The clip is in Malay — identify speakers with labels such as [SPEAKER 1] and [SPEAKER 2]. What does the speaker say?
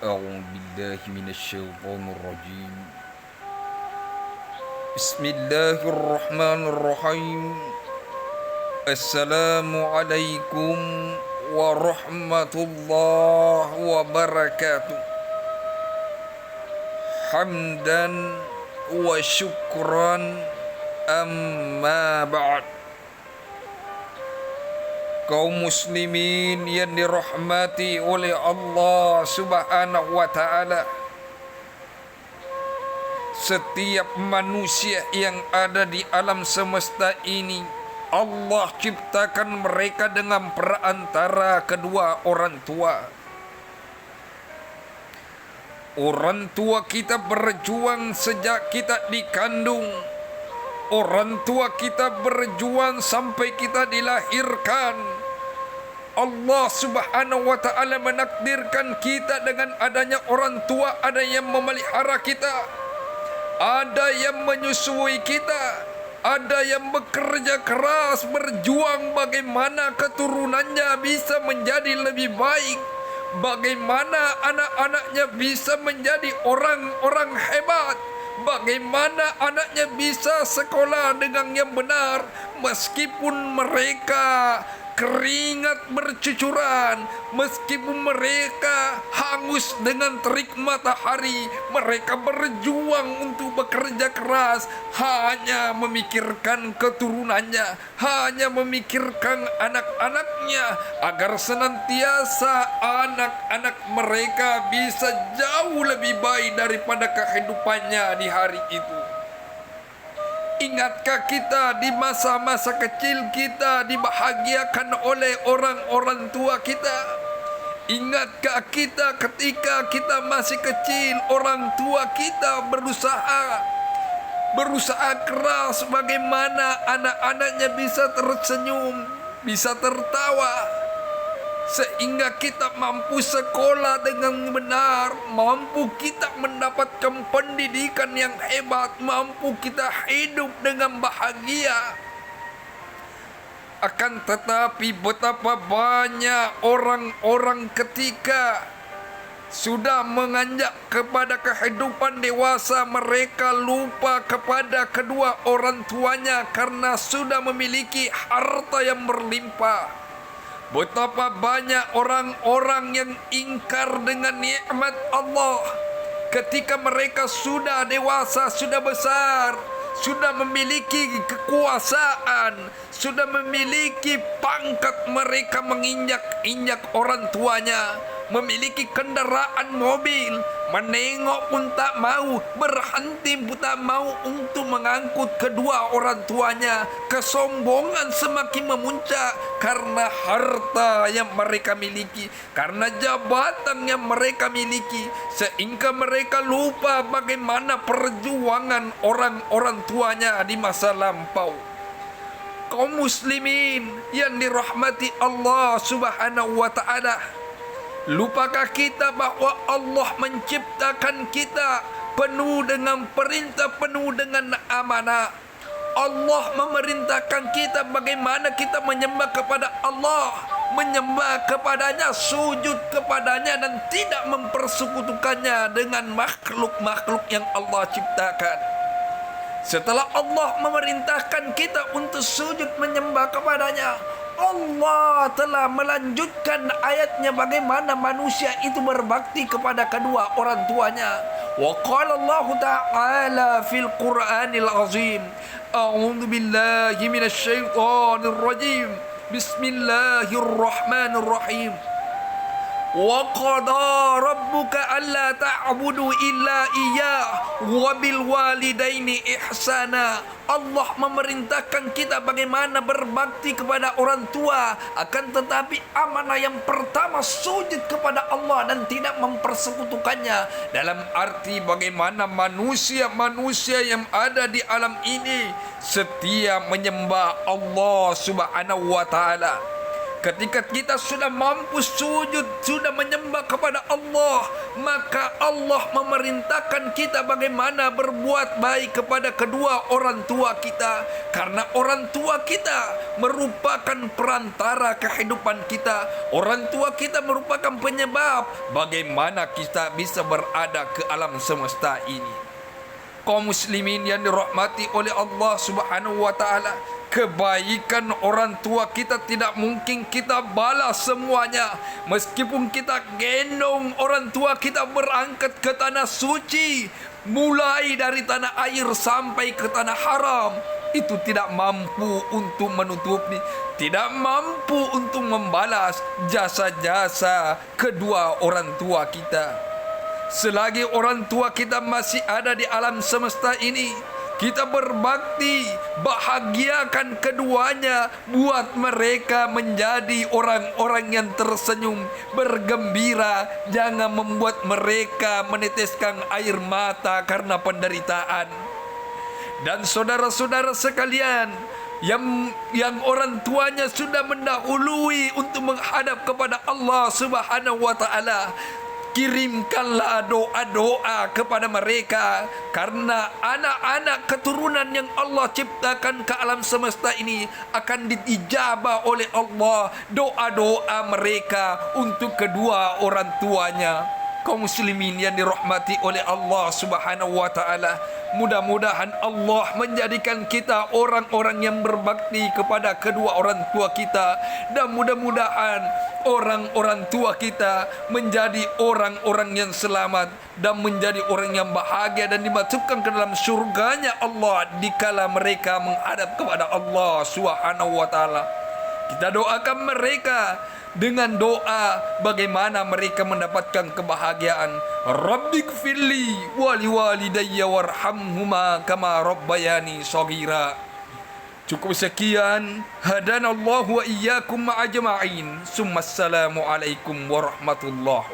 [SPEAKER 1] أعوذ بالله من الشيطان الرجيم. بسم الله الرحمن الرحيم. السلام عليكم ورحمة الله وبركاته. حمدا وشكرا أما بعد. Kaum muslimin yang dirahmati oleh Allah Subhanahu wa ta'ala, setiap manusia yang ada di alam semesta ini Allah ciptakan mereka dengan perantara kedua orang tua. Orang tua kita berjuang sejak kita dikandung. Orang tua kita berjuang sampai kita dilahirkan. Allah Subhanahu wa ta'ala menakdirkan kita dengan adanya orang tua. Ada yang memelihara kita, ada yang menyusui kita, ada yang bekerja keras berjuang bagaimana keturunannya bisa menjadi lebih baik, bagaimana anak-anaknya bisa menjadi orang-orang hebat, bagaimana anaknya bisa sekolah dengan yang benar, meskipun mereka keringat bercucuran, meskipun mereka hangus dengan terik matahari, mereka berjuang untuk bekerja keras, hanya memikirkan keturunannya, hanya memikirkan anak-anaknya, agar senantiasa anak-anak mereka bisa jauh lebih baik daripada kehidupannya di hari itu. Ingatkah kita di masa-masa kecil kita dibahagiakan oleh orang-orang tua kita? Ingatkah kita ketika kita masih kecil, orang tua kita berusaha keras bagaimana anak-anaknya bisa tersenyum, bisa tertawa, sehingga kita mampu sekolah dengan benar, mampu kita mendapatkan pendidikan yang hebat, mampu kita hidup dengan bahagia. Akan tetapi betapa banyak orang-orang ketika sudah menganjak kepada kehidupan dewasa, mereka lupa kepada kedua orang tuanya karena sudah memiliki harta yang berlimpah. Betapa banyak orang-orang yang ingkar dengan nikmat Allah ketika mereka sudah dewasa, sudah besar, sudah memiliki kekuasaan, sudah memiliki pangkat, mereka menginjak-injak orang tuanya, memiliki kendaraan mobil, menengok pun tak mau, berhenti pun tak mau untuk mengangkut kedua orang tuanya. Kesombongan semakin memuncak karena harta yang mereka miliki, karena jabatan yang mereka miliki, sehingga mereka lupa bagaimana perjuangan orang-orang tuanya di masa lampau. Kaum muslimin yang dirahmati Allah Subhanahu wa ta'ala, lupakah kita bahwa Allah menciptakan kita penuh dengan perintah, penuh dengan amanah? Allah memerintahkan kita bagaimana kita menyembah kepada Allah, menyembah kepadanya, sujud kepadanya, dan tidak mempersekutukannya dengan makhluk-makhluk yang Allah ciptakan. Setelah Allah memerintahkan kita untuk sujud menyembah kepadanya, Allah telah melanjutkan ayatnya bagaimana manusia itu berbakti kepada kedua orang tuanya. Wa qala Allah ta'ala fil Qur'anil azim, a'udzu billahi minasy syaithanir rajim. Bismillahirrahmanirrahim. Wa qada rabbuka alla ta'budu illa iyyah wa bil walidaini ihsana. Allah memerintahkan kita bagaimana berbakti kepada orang tua, akan tetapi amanah yang pertama sujud kepada Allah dan tidak mempersekutukannya. Dalam arti bagaimana manusia-manusia yang ada di alam ini setia menyembah Allah Subhanahu wa ta'ala. Ketika kita sudah mampu sujud, sudah menyembah kepada Allah, maka Allah memerintahkan kita bagaimana berbuat baik kepada kedua orang tua kita. Karena orang tua kita merupakan perantara kehidupan kita. Orang tua kita merupakan penyebab bagaimana kita bisa berada ke alam semesta ini. Kaum muslimin yang dirahmati oleh Allah Subhanahu wa taala, kebaikan orang tua kita tidak mungkin kita balas semuanya. Meskipun kita gendong orang tua kita berangkat ke tanah suci, mulai dari tanah air sampai ke tanah haram, itu tidak mampu untuk menutupi, tidak mampu untuk membalas jasa-jasa kedua orang tua kita. Selagi orang tua kita masih ada di alam semesta ini, kita berbakti, bahagiakan keduanya, buat mereka menjadi orang-orang yang tersenyum, bergembira. Jangan membuat mereka meneteskan air mata karena penderitaan. Dan saudara-saudara sekalian, yang orang tuanya sudah mendahului untuk menghadap kepada Allah Subhanahu wa taala, kirimkanlah doa-doa kepada mereka, karena anak-anak keturunan yang Allah ciptakan ke alam semesta ini akan diijabah oleh Allah doa-doa mereka untuk kedua orang tuanya. Kaum muslimin yang dirahmati oleh Allah Subhanahu wa taala, mudah-mudahan Allah menjadikan kita orang-orang yang berbakti kepada kedua orang tua kita, dan mudah-mudahan orang-orang tua kita menjadi orang-orang yang selamat dan menjadi orang yang bahagia dan dimasukkan ke dalam surganya Allah dikala mereka menghadap kepada Allah Subhanahu wa taala. Kita doakan mereka dengan doa bagaimana mereka mendapatkan kebahagiaan. Rabbighfirli wa liwalidayya warhamhuma kama rabbayani shaghira. Cukup sekian. Hadanallahu wa iyyakum ajma'in. Assalamu alaikum warahmatullahi wabarakatuh.